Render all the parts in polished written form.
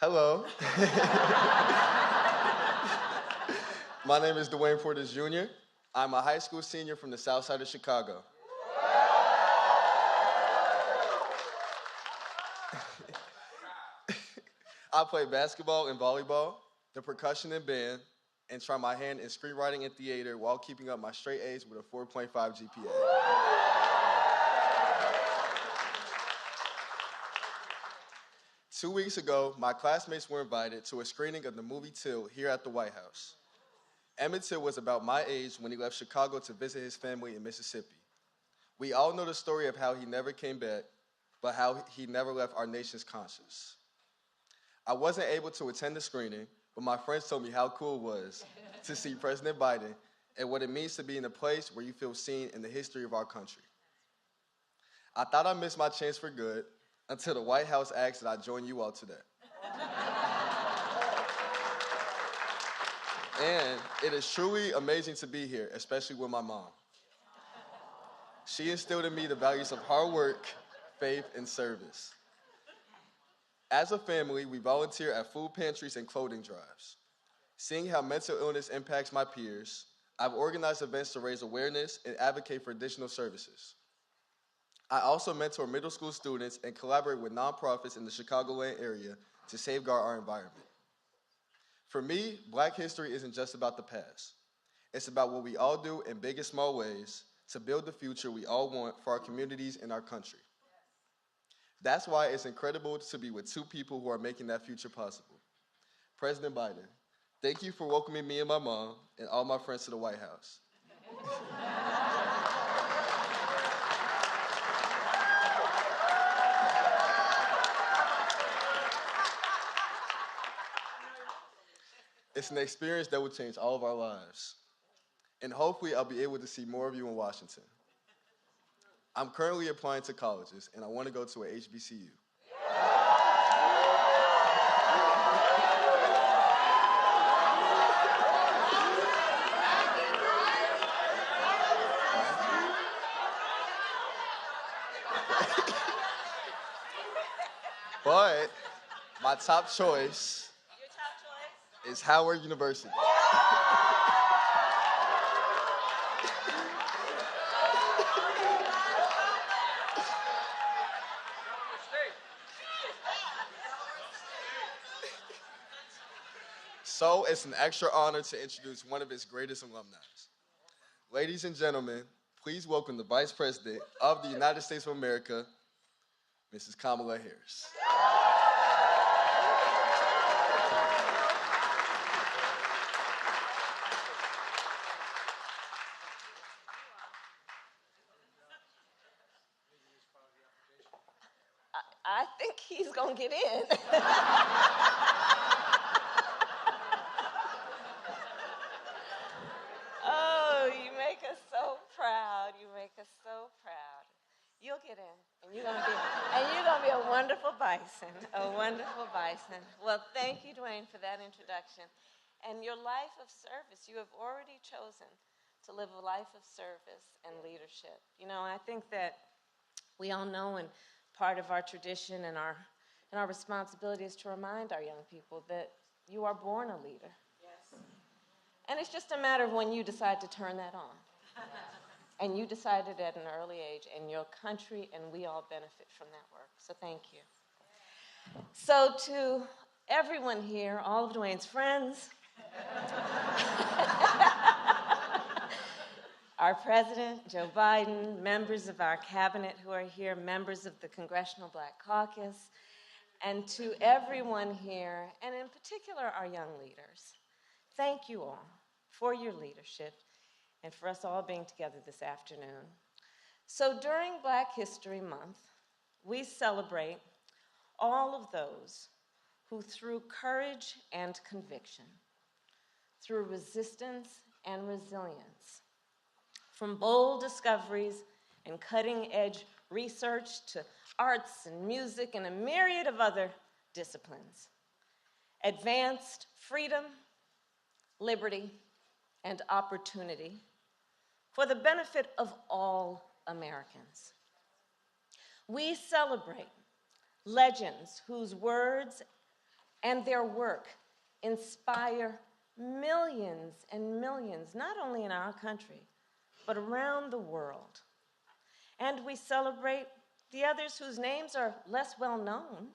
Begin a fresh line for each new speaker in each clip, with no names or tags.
Hello. My name is Dwayne Portis Jr. I'm a high school senior from the south side of Chicago. I play basketball and volleyball, the percussion and band, and try my hand in screenwriting and theater while keeping up my straight A's with a 4.5 GPA. Two weeks ago, my classmates were invited to a screening of the movie Till here at the White House. Emmett Till was about my age when he left Chicago to visit his family in Mississippi. We all know the story of how he never came back, but how he never left our nation's conscience. I wasn't able to attend the screening, but my friends told me how cool it was to see President Biden and what it means to be in a place where you feel seen in the history of our country. I thought I missed my chance for good until the White House asked that I join you all today. And it is truly amazing to be here, especially with my mom. She instilled in me the values of hard work, faith, and service. As a family, we volunteer at food pantries and clothing drives. Seeing how mental illness impacts my peers, I've organized events to raise awareness and advocate for additional services. I also mentor middle school students and collaborate with nonprofits in the Chicagoland area to safeguard our environment. For me, Black history isn't just about the past. It's about what we all do in big and small ways to build the future we all want for our communities and our country. That's why it's incredible to be with two people who are making that future possible. President Biden, thank you for welcoming me and my mom and all my friends to the White House. It's an experience that will change all of our lives. And hopefully I'll be able to see more of you in Washington. I'm currently applying to colleges, and I want to go to a HBCU. But my top choice is Howard University. So it's an extra honor to introduce one of its greatest alumni. Ladies and gentlemen, please welcome the Vice President of the United States of America, Mrs. Kamala Harris.
I think he's gonna get in. Oh, you make us so proud. You make us so proud. You'll get in, and you're gonna be a wonderful bison, a wonderful bison. Well, thank you, Dwayne, for that introduction. And your life of service, you have already chosen to live a life of service and leadership. You know, I think that we all know, and part of our tradition and our responsibility is to remind our young people that you are born a leader. Yes. And it's just a matter of when you decide to turn that on. And you decided at an early age, and your country and we all benefit from that work. So thank you. So to everyone here, all of Dwayne's friends, our President, Joe Biden, members of our cabinet who are here, members of the Congressional Black Caucus, and to everyone here, and in particular our young leaders, thank you all for your leadership and for us all being together this afternoon. So during Black History Month, we celebrate all of those who through courage and conviction, through resistance and resilience, from bold discoveries and cutting-edge research to arts and music and a myriad of other disciplines, advanced freedom, liberty, and opportunity for the benefit of all Americans. We celebrate legends whose words and their work inspire millions and millions, not only in our country, but around the world. And we celebrate the others whose names are less well known,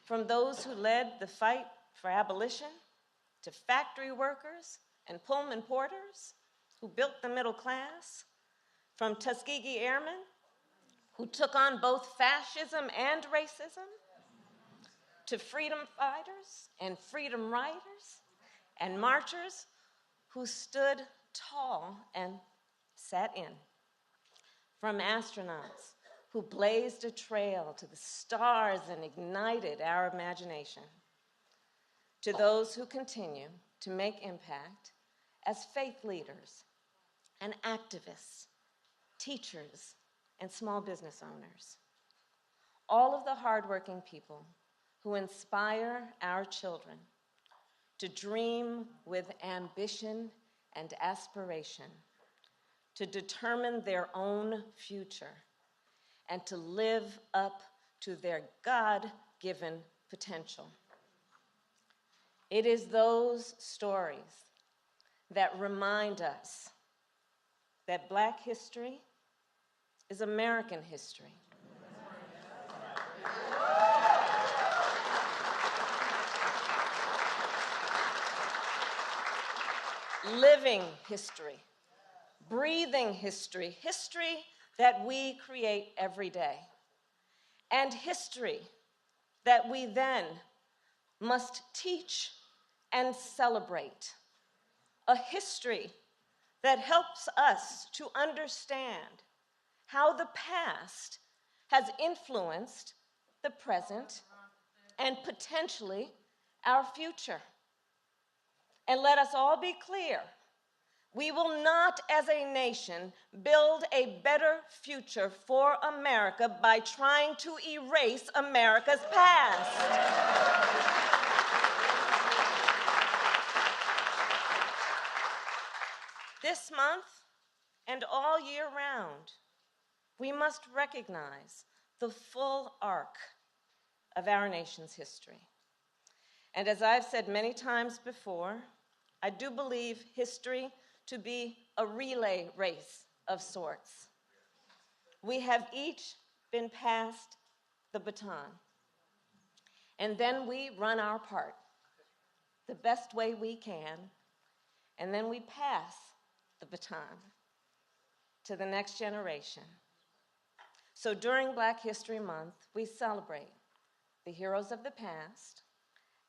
from those who led the fight for abolition, to factory workers and Pullman porters who built the middle class, from Tuskegee Airmen who took on both fascism and racism, to freedom fighters and freedom riders and marchers who stood tall and sat in, from astronauts who blazed a trail to the stars and ignited our imagination, to those who continue to make impact as faith leaders and activists, teachers, and small business owners. All of the hardworking people who inspire our children to dream with ambition and aspiration, to determine their own future, and to live up to their God-given potential. It is those stories that remind us that Black history is American history. Living history, breathing history, history that we create every day, and history that we then must teach and celebrate. A history that helps us to understand how the past has influenced the present and potentially our future. And let us all be clear, we will not, as a nation, build a better future for America by trying to erase America's past. This month and all year round, we must recognize the full arc of our nation's history. And as I've said many times before, I do believe history to be a relay race of sorts. We have each been passed the baton, and then we run our part the best way we can, and then we pass the baton to the next generation. So during Black History Month, we celebrate the heroes of the past,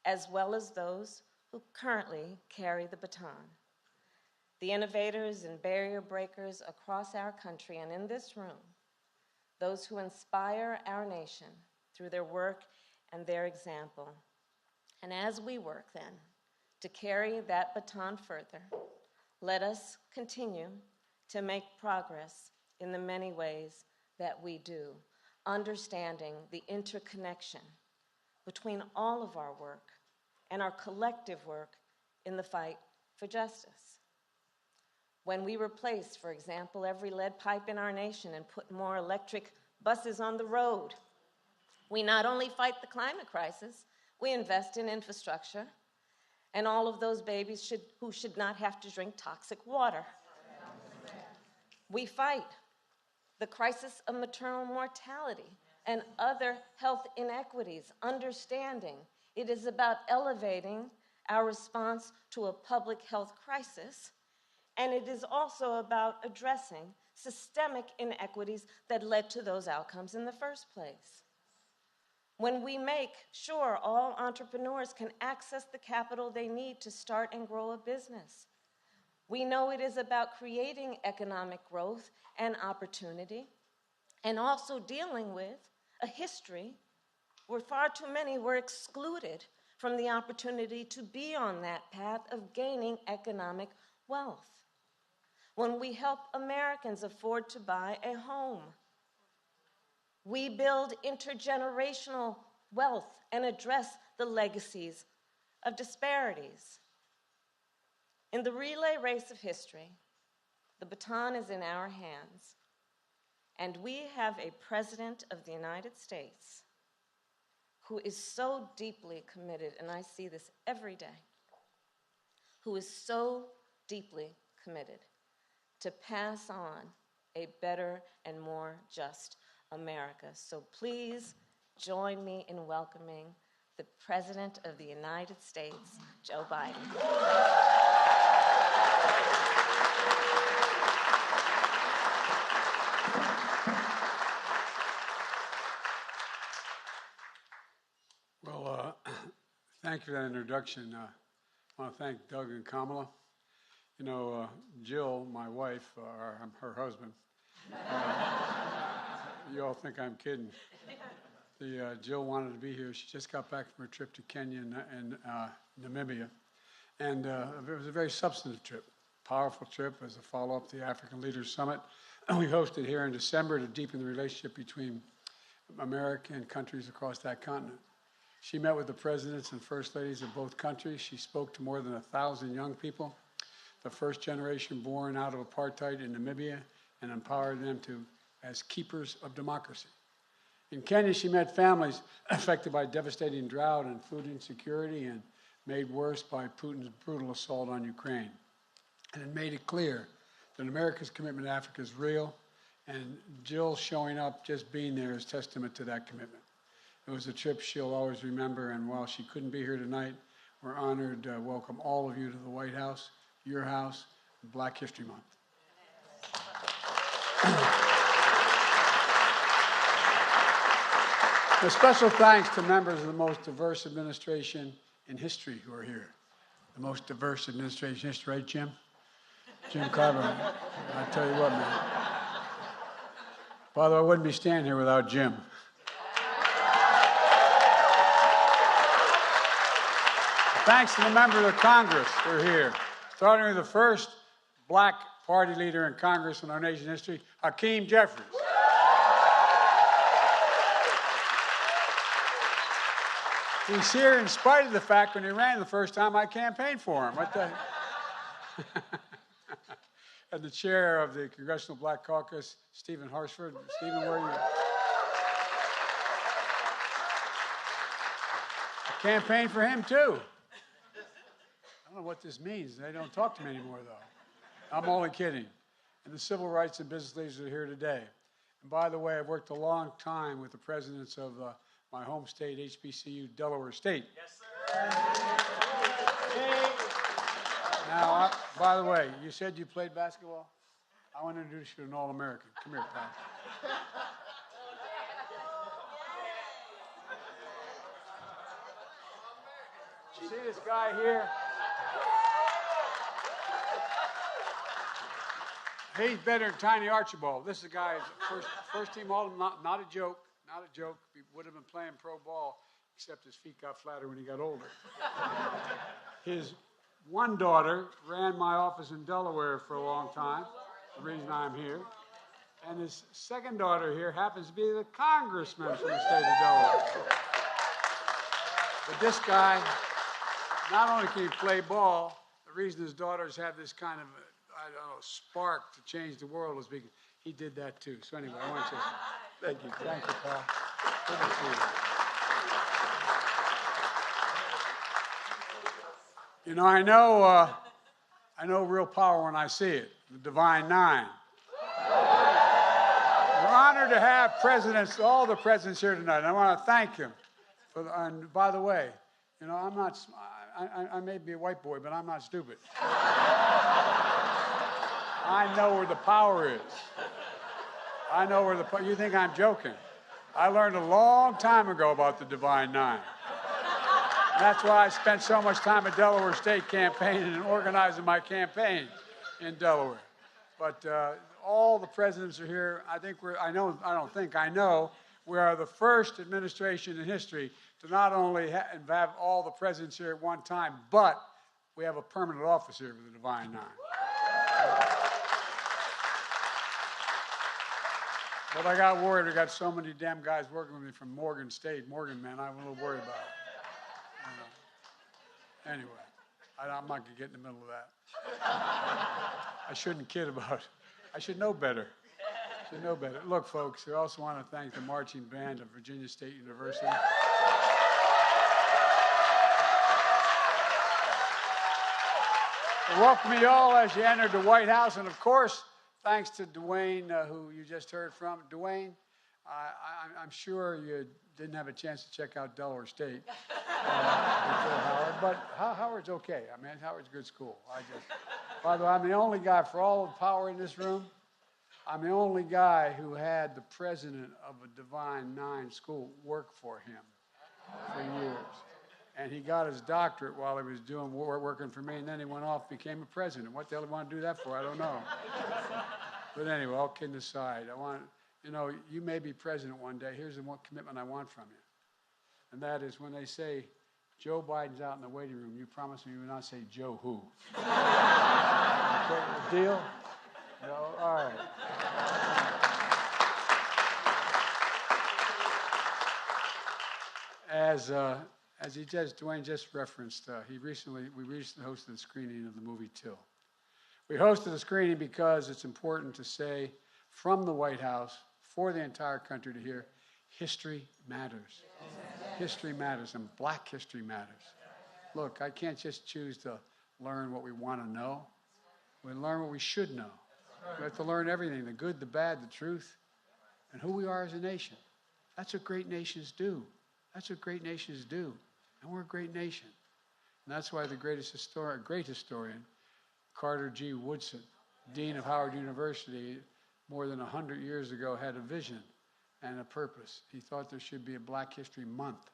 as well as those who currently carry the baton. The innovators and barrier breakers across our country and in this room, those who inspire our nation through their work and their example. And as we work then to carry that baton further, let us continue to make progress in the many ways that we do, understanding the interconnection between all of our work and our collective work in the fight for justice. When we replace, for example, every lead pipe in our nation and put more electric buses on the road, we not only fight the climate crisis, we invest in infrastructure and all of those babies who should not have to drink toxic water. We fight the crisis of maternal mortality and other health inequities, understanding it is about elevating our response to a public health crisis, and it is also about addressing systemic inequities that led to those outcomes in the first place. When we make sure all entrepreneurs can access the capital they need to start and grow a business, we know it is about creating economic growth and opportunity, and also dealing with a history where far too many were excluded from the opportunity to be on that path of gaining economic wealth. When we help Americans afford to buy a home, we build intergenerational wealth and address the legacies of disparities. In the relay race of history, the baton is in our hands, and we have a President of the United States who is so deeply committed, and I see this every day, who is so deeply committed to pass on a better and more just America. So please join me in welcoming the President of the United States, Joe Biden.
Well, thank you for that introduction. I want to thank Doug and Kamala. You know, Jill, my wife, or I'm her husband. You all think I'm kidding. Jill wanted to be here. She just got back from her trip to Kenya and Namibia. And it was a very substantive trip, powerful trip as a follow-up to the African Leaders Summit. We hosted here in December to deepen the relationship between America and countries across that continent. She met with the presidents and first ladies of both countries. She spoke to more than 1,000 young people, the first generation born out of apartheid in Namibia, and empowered them as keepers of democracy. In Kenya, she met families affected by devastating drought and food insecurity and made worse by Putin's brutal assault on Ukraine. And it made it clear that America's commitment to Africa is real, and Jill showing up, just being there, is testament to that commitment. It was a trip she'll always remember, and while she couldn't be here tonight, we're honored to welcome all of you to the White House, your house, Black History Month. A special thanks to members of the most diverse administration in history who are here. The most diverse administration in history, right, Jim? Jim Carver. I tell you what, man. By the way, I wouldn't be standing here without Jim. Thanks to the members of Congress who are here, starting with the first Black party leader in Congress in our nation's history, Hakeem Jeffries. He's here in spite of the fact when he ran the first time I campaigned for him. What the? And the chair of the Congressional Black Caucus, Stephen Harsford. Stephen, where are you? I campaigned for him, too. I don't know what this means. They don't talk to me anymore, though. I'm only kidding. And the civil rights and business leaders are here today. And by the way, I've worked a long time with the presidents of my home state, HBCU, Delaware State.
Yes, sir.
Now, by the way, you said you played basketball? I want to introduce you to an All-American. Come here, pal. You see this guy here? He's better than Tiny Archibald. This is a guy first team all not a joke, not a joke. He would have been playing pro ball, except his feet got flatter when he got older. His one daughter ran my office in Delaware for a long time, the reason I'm here. And his second daughter here happens to be the congressman from the state of Delaware. But this guy, not only can he play ball, the reason his daughters have this kind of, I don't know, spark to change the world is because he did that too. So anyway, I want to say thank you. Thank you, pal. Good to see you. You know, I know real power when I see it, the Divine Nine. We're honored to have presidents, all the presidents here tonight. And I want to thank him. And by the way, you know, I may be a white boy, but I'm not stupid. I know where the power is. I know where you think I'm joking. I learned a long time ago about the Divine Nine. That's why I spent so much time at Delaware State campaigning and organizing my campaign in Delaware. But all the presidents are here. I know we are the first administration in history to not only have all the presidents here at one time, but we have a permanent office here with the Divine Nine. But I got worried. I got so many damn guys working with me from Morgan State. Morgan, man, I'm a little worried about it. Anyway, I'm not going to get in the middle of that. I shouldn't kid about it. I should know better. Should know better. Look, folks, I also want to thank the marching band of Virginia State University. Welcome you all as you enter the White House. And, of course, thanks to Dwayne, who you just heard from. Dwayne, I'm sure you didn't have a chance to check out Delaware State before Howard, but Howard's okay. I mean, Howard's a good school. By the way, I'm the only guy, for all the power in this room, I'm the only guy who had the president of a Divine Nine school work for him for years. And he got his doctorate while he was working for me, and then he went off and became a president. What the hell did he want to do that for? I don't know. But anyway, all kidding aside, you may be president one day. Here's the one commitment I want from you. And that is when they say, Joe Biden's out in the waiting room, you promise me you will not say Joe who. Okay, deal? No? All right. As Dwayne just referenced, we recently hosted a screening of the movie Till. We hosted the screening because it's important to say from the White House for the entire country to hear, history matters. History matters, and Black history matters. Look, I can't just choose to learn what we want to know. We learn what we should know. We have to learn everything, the good, the bad, the truth, and who we are as a nation. That's what great nations do. That's what great nations do. And we're a great nation. And that's why the great historian, Carter G. Woodson, Dean of Howard University, more than 100 years ago, had a vision and a purpose. He thought there should be a Black History Month.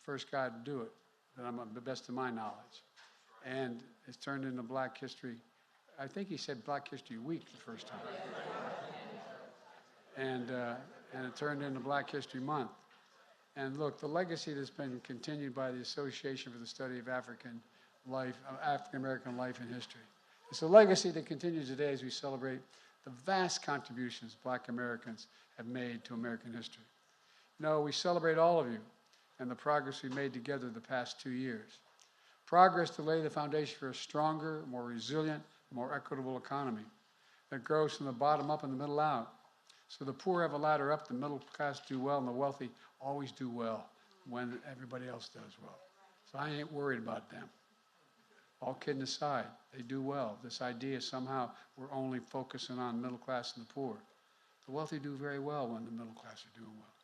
First guy to do it, the best of my knowledge. And it's turned into Black History, I think he said Black History Week the first time. And it turned into Black History Month. And look, the legacy that's been continued by the Association for the Study of African American life and history. It's a legacy that continues today as we celebrate the vast contributions Black Americans have made to American history. We celebrate all of you and the progress we made together the past 2 years. Progress to lay the foundation for a stronger, more resilient, more equitable economy that grows from the bottom up and the middle out. So the poor have a ladder up, the middle class do well, and the wealthy always do well when everybody else does well. So I ain't worried about them. All kidding aside, they do well. This idea somehow we're only focusing on middle class and the poor. The wealthy do very well when the middle class are doing well.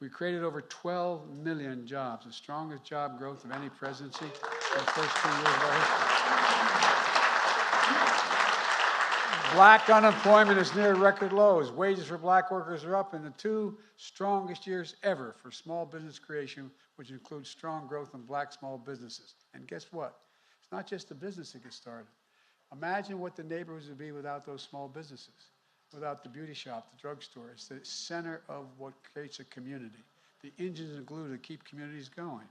We created over 12 million jobs, the strongest job growth of any presidency in the first 2 years of our history. Black unemployment is near record lows. Wages for Black workers are up in the 2 strongest years ever for small business creation, which includes strong growth in Black small businesses. And guess what? It's not just the business that gets started. Imagine what the neighborhoods would be without those small businesses, without the beauty shop, the drugstore. It's the center of what creates a community, the engines and glue that keep communities going.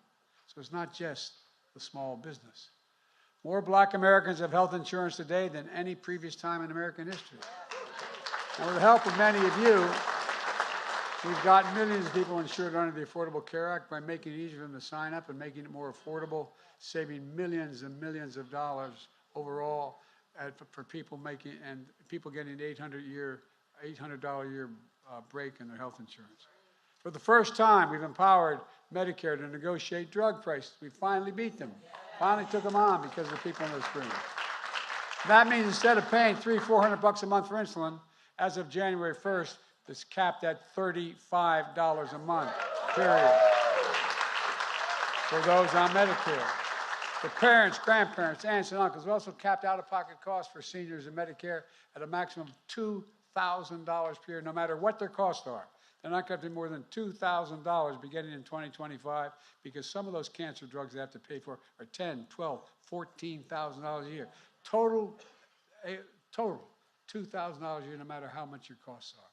So it's not just the small business. More Black Americans have health insurance today than any previous time in American history. And with the help of many of you, we've got millions of people insured under the Affordable Care Act by making it easier for them to sign up and making it more affordable, saving millions and millions of dollars overall for people getting an $800 a year break in their health insurance. For the first time, we've empowered Medicare to negotiate drug prices. We finally beat them. Finally took them on because of the people in this room. That means instead of paying $300-400 a month for insulin, as of January 1st, it's capped at $35 a month, period, for those on Medicare. The parents, grandparents, aunts, and uncles, we also capped out-of-pocket costs for seniors in Medicare at a maximum of $2,000 per year, no matter what their costs are. They're not going to be more than $2,000 beginning in 2025 because some of those cancer drugs they have to pay for are $10,000, $12,000, $14,000 a year. Total $2,000 a year, no matter how much your costs are.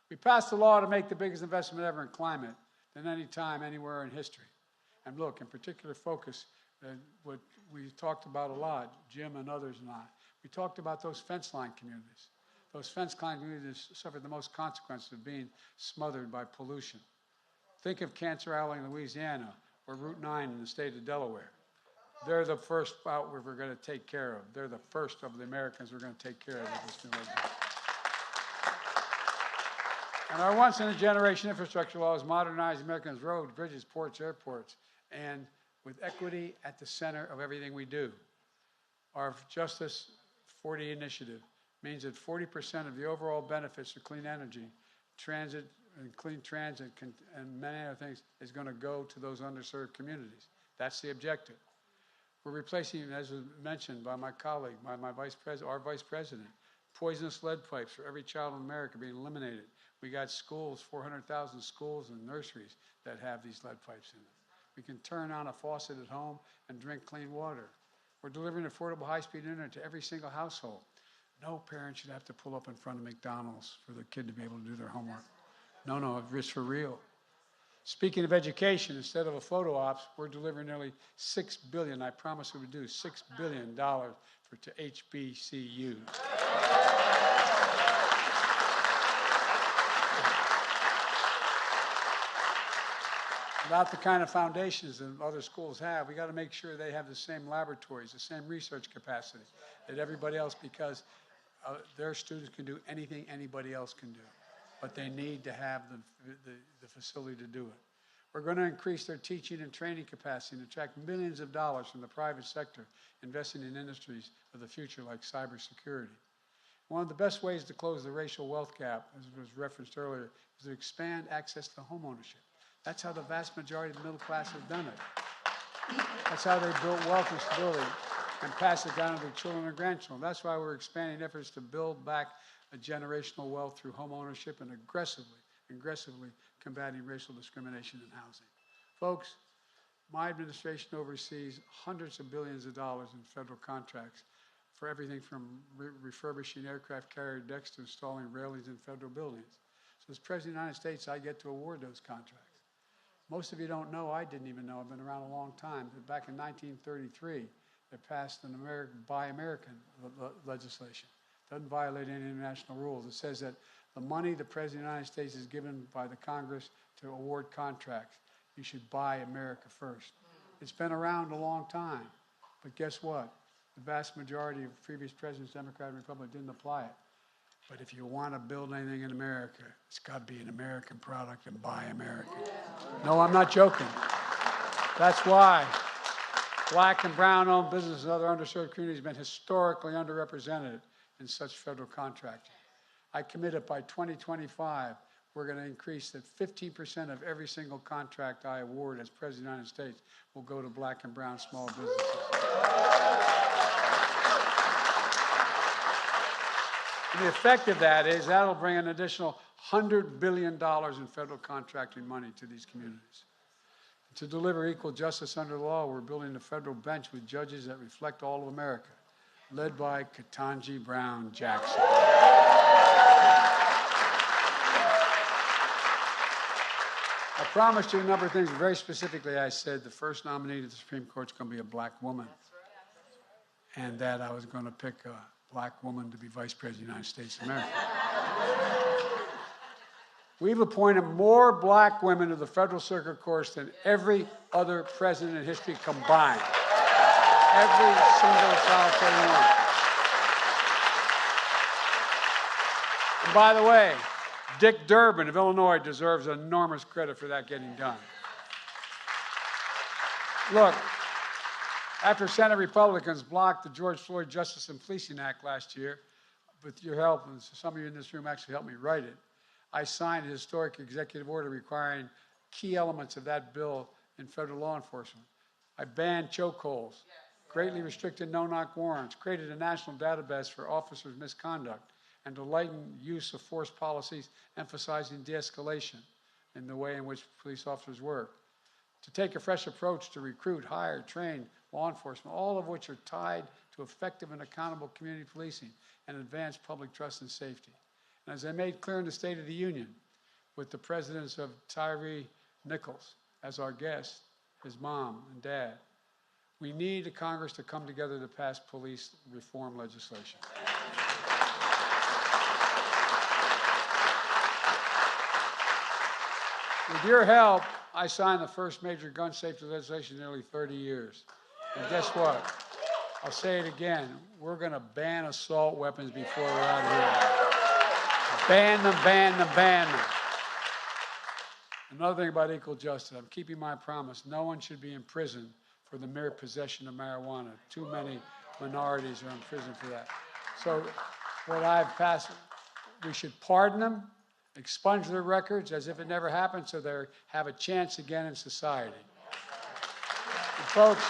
We passed a law to make the biggest investment ever in climate than any time, anywhere in history. And look, in particular focus, what we talked about a lot, Jim and others and I, we talked about those fence line communities. Those fence line communities suffered the most consequences of being smothered by pollution. Think of Cancer Alley in Louisiana or Route 9 in the state of Delaware. They're the first out we're going to take care of. They're the first of the Americans we're going to take care of with this new legislation. And our once-in-a-generation infrastructure laws modernize Americans' roads, bridges, ports, airports, and with equity at the center of everything we do. Our Justice 40 initiative means that 40% of the overall benefits of clean energy, transit, and clean transit, and many other things, is going to go to those underserved communities. That's the objective. We're replacing, as was mentioned by my colleague, our vice president, poisonous lead pipes for every child in America being eliminated. We got schools, 400,000 schools and nurseries that have these lead pipes in them. We can turn on a faucet at home and drink clean water. We're delivering affordable high-speed internet to every single household. No parent should have to pull up in front of McDonald's for their kid to be able to do their homework. No, it's for real. Speaking of education, instead of a photo ops, we're delivering nearly $6 billion. I promise we would do $6 billion to HBCUs. Without the kind of foundations that other schools have, we got to make sure they have the same laboratories, the same research capacity that everybody else, because their students can do anything anybody else can do. But they need to have the facility to do it. We're going to increase their teaching and training capacity and attract millions of dollars from the private sector, investing in industries of the future like cybersecurity. One of the best ways to close the racial wealth gap, as was referenced earlier, is to expand access to homeownership. That's how the vast majority of the middle class has done it. That's how they built wealth and stability and pass it down to their children and grandchildren. That's why we're expanding efforts to build back a generational wealth through home ownership and aggressively combating racial discrimination in housing. Folks, my administration oversees hundreds of billions of dollars in federal contracts for everything from refurbishing aircraft carrier decks to installing railings in federal buildings. So as President of the United States, I get to award those contracts. Most of you don't know, I didn't even know, I've been around a long time, but back in 1933, they passed an Buy American legislation. Doesn't violate any international rules. It says that the money the President of the United States is given by the Congress to award contracts, you should buy America first. It's been around a long time, but guess what? The vast majority of previous presidents, Democrat and Republican, didn't apply it. But if you want to build anything in America, it's got to be an American product and buy American. No, I'm not joking. That's why black and brown-owned businesses and other underserved communities have been historically underrepresented in such federal contracting. I committed by 2025, we're going to increase that 15% of every single contract I award as President of the United States will go to black and brown small businesses. And the effect of that is that'll bring an additional $100 billion in federal contracting money to these communities. To deliver equal justice under the law, we're building a federal bench with judges that reflect all of America, led by Ketanji Brown Jackson. I promised you a number of things. Very specifically, I said the first nominee to the Supreme Court is going to be a black woman, and that I was going to pick a black woman to be Vice President of the United States of America. We've appointed more black women to the federal circuit courts than every other president in history combined. Every single solitary one. And by the way, Dick Durbin of Illinois deserves enormous credit for that getting done. Look, after Senate Republicans blocked the George Floyd Justice and Policing Act last year, with your help, and some of you in this room actually helped me write it, I signed a historic executive order requiring key elements of that bill in federal law enforcement. I banned chokeholds, greatly restricted no-knock warrants, created a national database for officers' misconduct, and to lighten use of force policies emphasizing de-escalation in the way in which police officers work. To take a fresh approach to recruit, hire, train law enforcement, all of which are tied to effective and accountable community policing and advance public trust and safety. And as I made clear in the State of the Union, with the presidents of Tyree Nichols as our guest, his mom and dad, we need a Congress to come together to pass police reform legislation. With your help, I signed the first major gun safety legislation in nearly 30 years. And guess what? I'll say it again. We're going to ban assault weapons before we're out of here. Ban them, ban them, ban them. Another thing about equal justice, I'm keeping my promise. No one should be in prison for the mere possession of marijuana. Too many minorities are in prison for that. So what I've passed, we should pardon them, expunge their records as if it never happened so they have a chance again in society. And folks,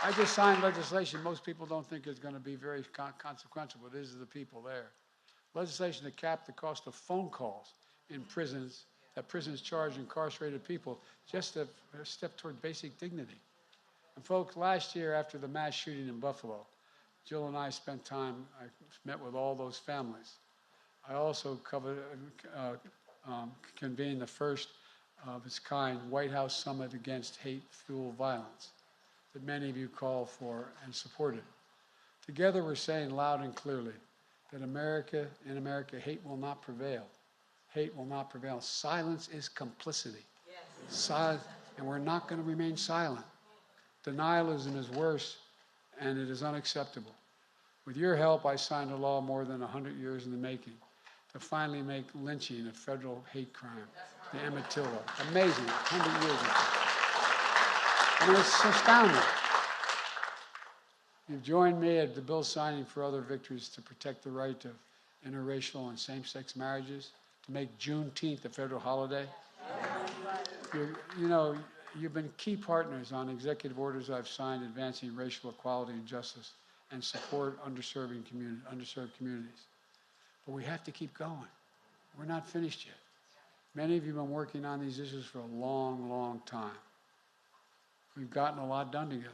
I just signed legislation most people don't think is going to be very consequential, but it is to the people there. Legislation to cap the cost of phone calls in prisons, that prisons charge incarcerated people, just a step toward basic dignity. And folks, last year after the mass shooting in Buffalo, Jill and I spent time, I met with all those families. I also convened the first of its kind White House Summit Against Hate-Fueled Violence that many of you called for and supported. Together we're saying loud and clearly that in America, hate will not prevail. Hate will not prevail. Silence is complicity. Yes. Silence, and we're not going to remain silent. Denialism is worse, and it is unacceptable. With your help, I signed a law more than 100 years in the making to finally make lynching a federal hate crime, the Emmett Till law. Amazing, 100 years ago. And it's astounding. You've joined me at the bill signing for other victories to protect the right of interracial and same-sex marriages, to make Juneteenth a federal holiday. You've been key partners on executive orders I've signed advancing racial equality and justice and support underserved communities. But we have to keep going. We're not finished yet. Many of you have been working on these issues for a long, long time. We've gotten a lot done together,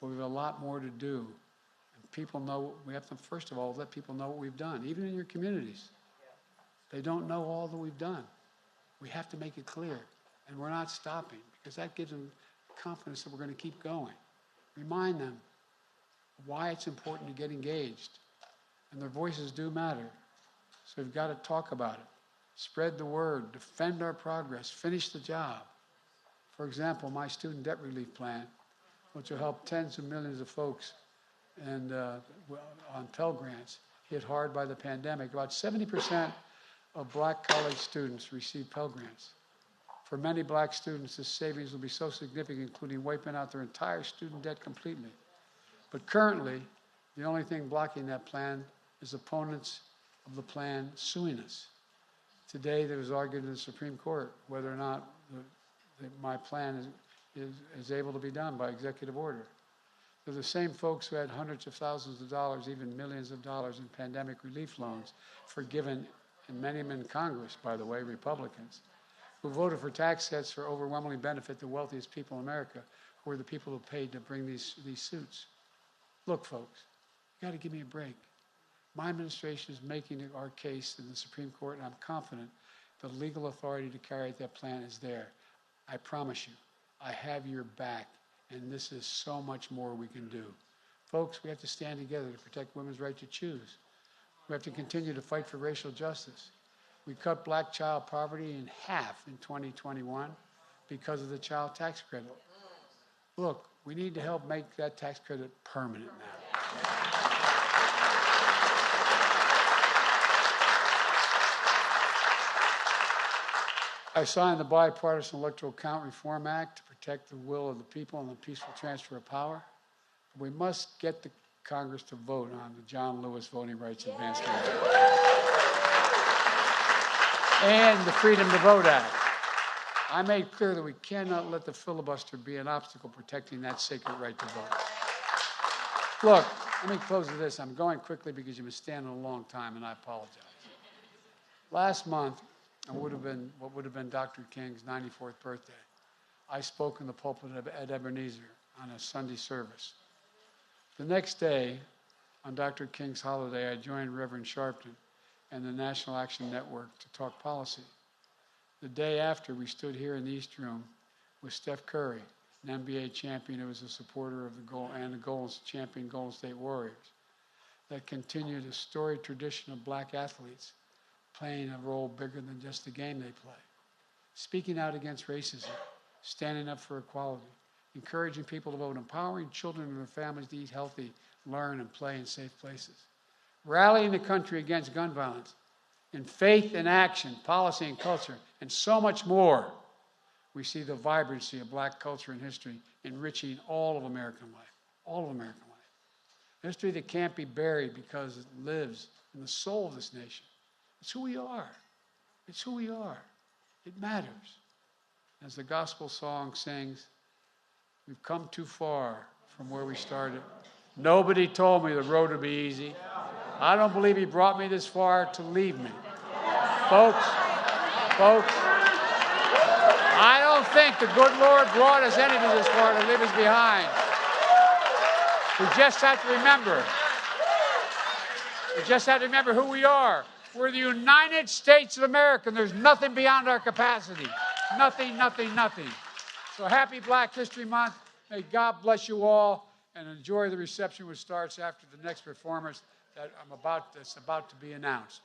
but we have a lot more to do. And people know, we have to, first of all, let people know what we've done, even in your communities. They don't know all that we've done. We have to make it clear. And we're not stopping, because that gives them confidence that we're going to keep going. Remind them why it's important to get engaged. And their voices do matter. So we've got to talk about it. Spread the word. Defend our progress. Finish the job. For example, my student debt relief plan, which will help tens of millions of folks and on Pell Grants hit hard by the pandemic. About 70% of black college students receive Pell Grants. For many black students, this savings will be so significant, including wiping out their entire student debt completely. But currently, the only thing blocking that plan is opponents of the plan suing us. Today, there was argued in the Supreme Court whether or not my plan is able to be done by executive order. They're the same folks who had hundreds of thousands of dollars, even millions of dollars in pandemic relief loans forgiven, and many of them in Congress, by the way, Republicans, who voted for tax cuts for overwhelmingly benefit the wealthiest people in America, who are the people who paid to bring these suits. Look, folks, you got to give me a break. My administration is making our case in the Supreme Court, and I'm confident the legal authority to carry out that plan is there. I promise you, I have your back, and this is so much more we can do. Folks, we have to stand together to protect women's right to choose. We have to continue to fight for racial justice. We cut black child poverty in half in 2021 because of the child tax credit. Look, we need to help make that tax credit permanent now. I signed the Bipartisan Electoral Count Reform Act to protect the will of the people and the peaceful transfer of power. We must get the Congress to vote on the John Lewis Voting Rights Advancement Act and the Freedom to Vote Act. I made clear that we cannot let the filibuster be an obstacle protecting that sacred right to vote. Look, let me close with this. I'm going quickly because you've been standing a long time, and I apologize. Last month, what would have been Dr. King's 94th birthday, I spoke in the pulpit at Ebenezer on a Sunday service. The next day, on Dr. King's holiday, I joined Reverend Sharpton and the National Action Network to talk policy. The day after, we stood here in the East Room with Steph Curry, an NBA champion who was a supporter of the Golden State Warriors, that continued a storied tradition of black athletes playing a role bigger than just the game they play, speaking out against racism, standing up for equality, encouraging people to vote, empowering children and their families to eat healthy, learn, and play in safe places, rallying the country against gun violence, in faith and action, policy and culture, and so much more, we see the vibrancy of black culture and history enriching all of American life, all of American life. History that can't be buried because it lives in the soul of this nation. It's who we are. It's who we are. It matters. As the gospel song sings, we've come too far from where we started. Nobody told me the road would be easy. I don't believe he brought me this far to leave me. Folks, I don't think the good Lord brought us anything this far to leave us behind. We just have to remember who we are. We're the United States of America, and there's nothing beyond our capacity. Nothing, nothing, nothing. So happy Black History Month. May God bless you all, and enjoy the reception which starts after the next performance that's about to be announced.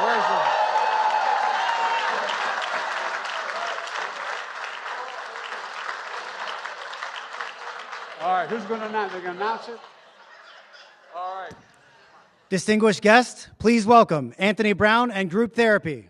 Where's the... All right, who's going to announce? They're going to announce it? All right.
Distinguished guests, please welcome Anthony Brown and Group Therapy.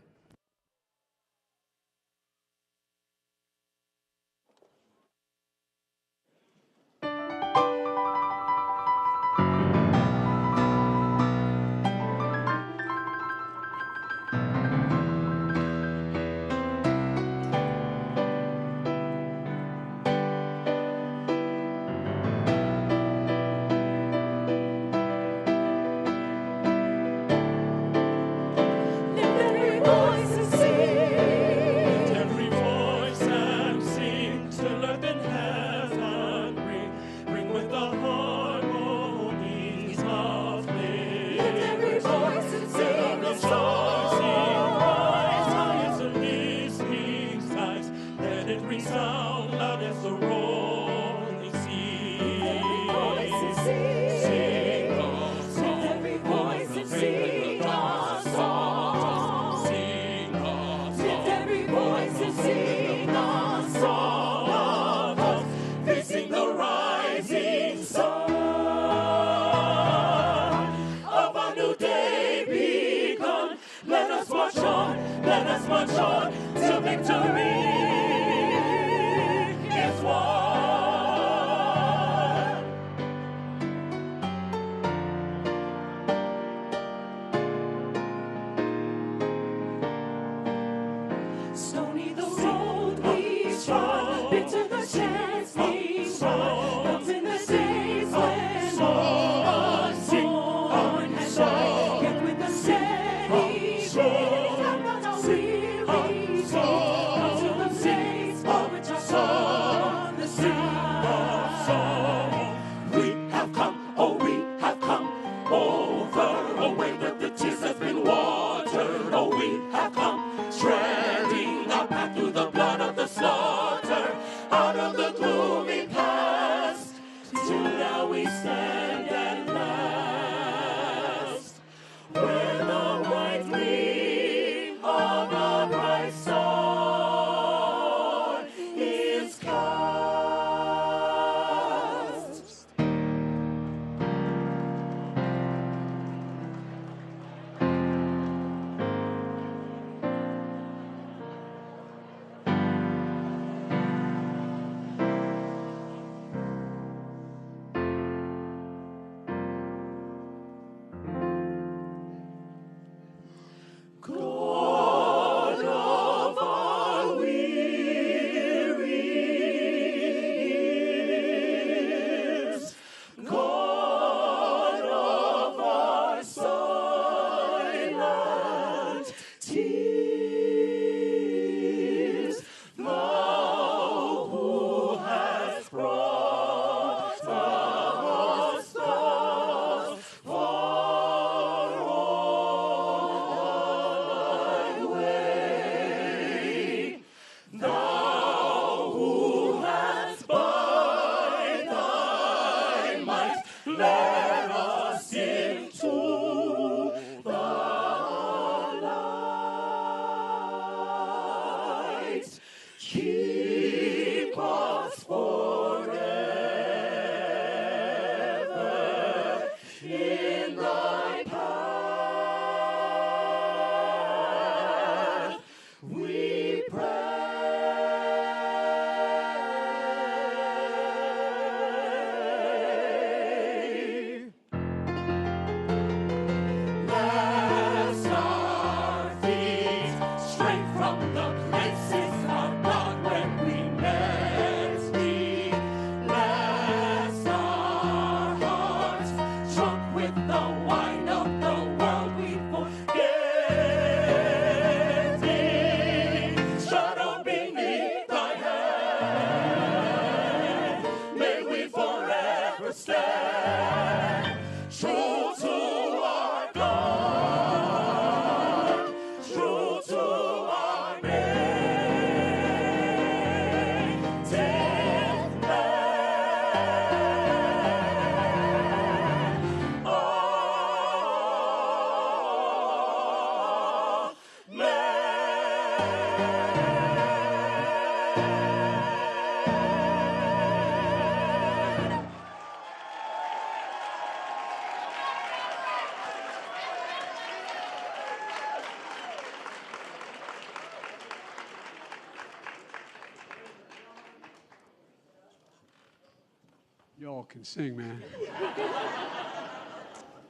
Y'all can sing, man.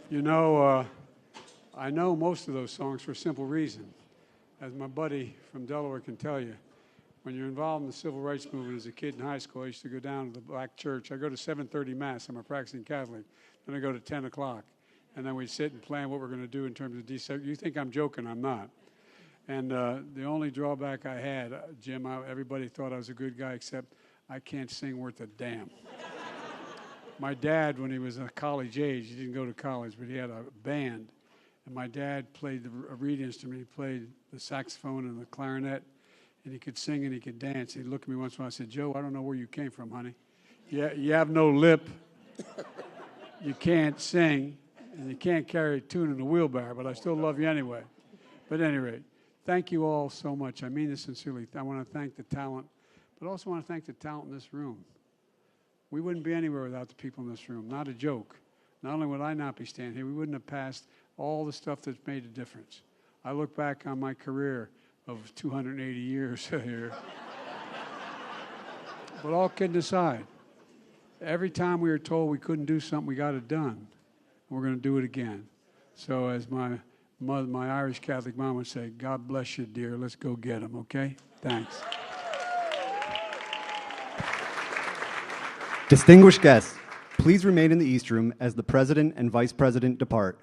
You know, I know most of those songs for a simple reason. As my buddy from Delaware can tell you, when you're involved in the civil rights movement as a kid in high school, I used to go down to the black church. I go to 7:30 Mass. I'm a practicing Catholic. Then I go to 10 o'clock. And then we sit and plan what we're going to do in terms of desegregation. You think I'm joking, I'm not. And the only drawback I had, Jim, everybody thought I was a good guy, except I can't sing worth a damn. My dad, when he was a college age, he didn't go to college, but he had a band. And my dad played a reed instrument. He played the saxophone and the clarinet, and he could sing and he could dance. He'd look at me once in a while and say, Joe, I don't know where you came from, honey. You have no lip. You can't sing, and you can't carry a tune in a wheelbarrow, but I still love you anyway. But at any rate, thank you all so much. I mean this sincerely. I want to thank the talent, but also want to thank the talent in this room. We wouldn't be anywhere without the people in this room. Not a joke. Not only would I not be standing here, we wouldn't have passed all the stuff that's made a difference. I look back on my career of 280 years here. But all kidding aside, every time we were told we couldn't do something, we got it done. We're going to do it again. So as my mother, my Irish Catholic mom would say, God bless you, dear. Let's go get them, okay? Thanks.
Distinguished guests, please remain in the East Room as the President and Vice President depart.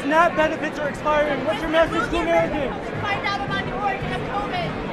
SNAP benefits are expiring. What's your message to Americans?
Find out about your origin of COVID.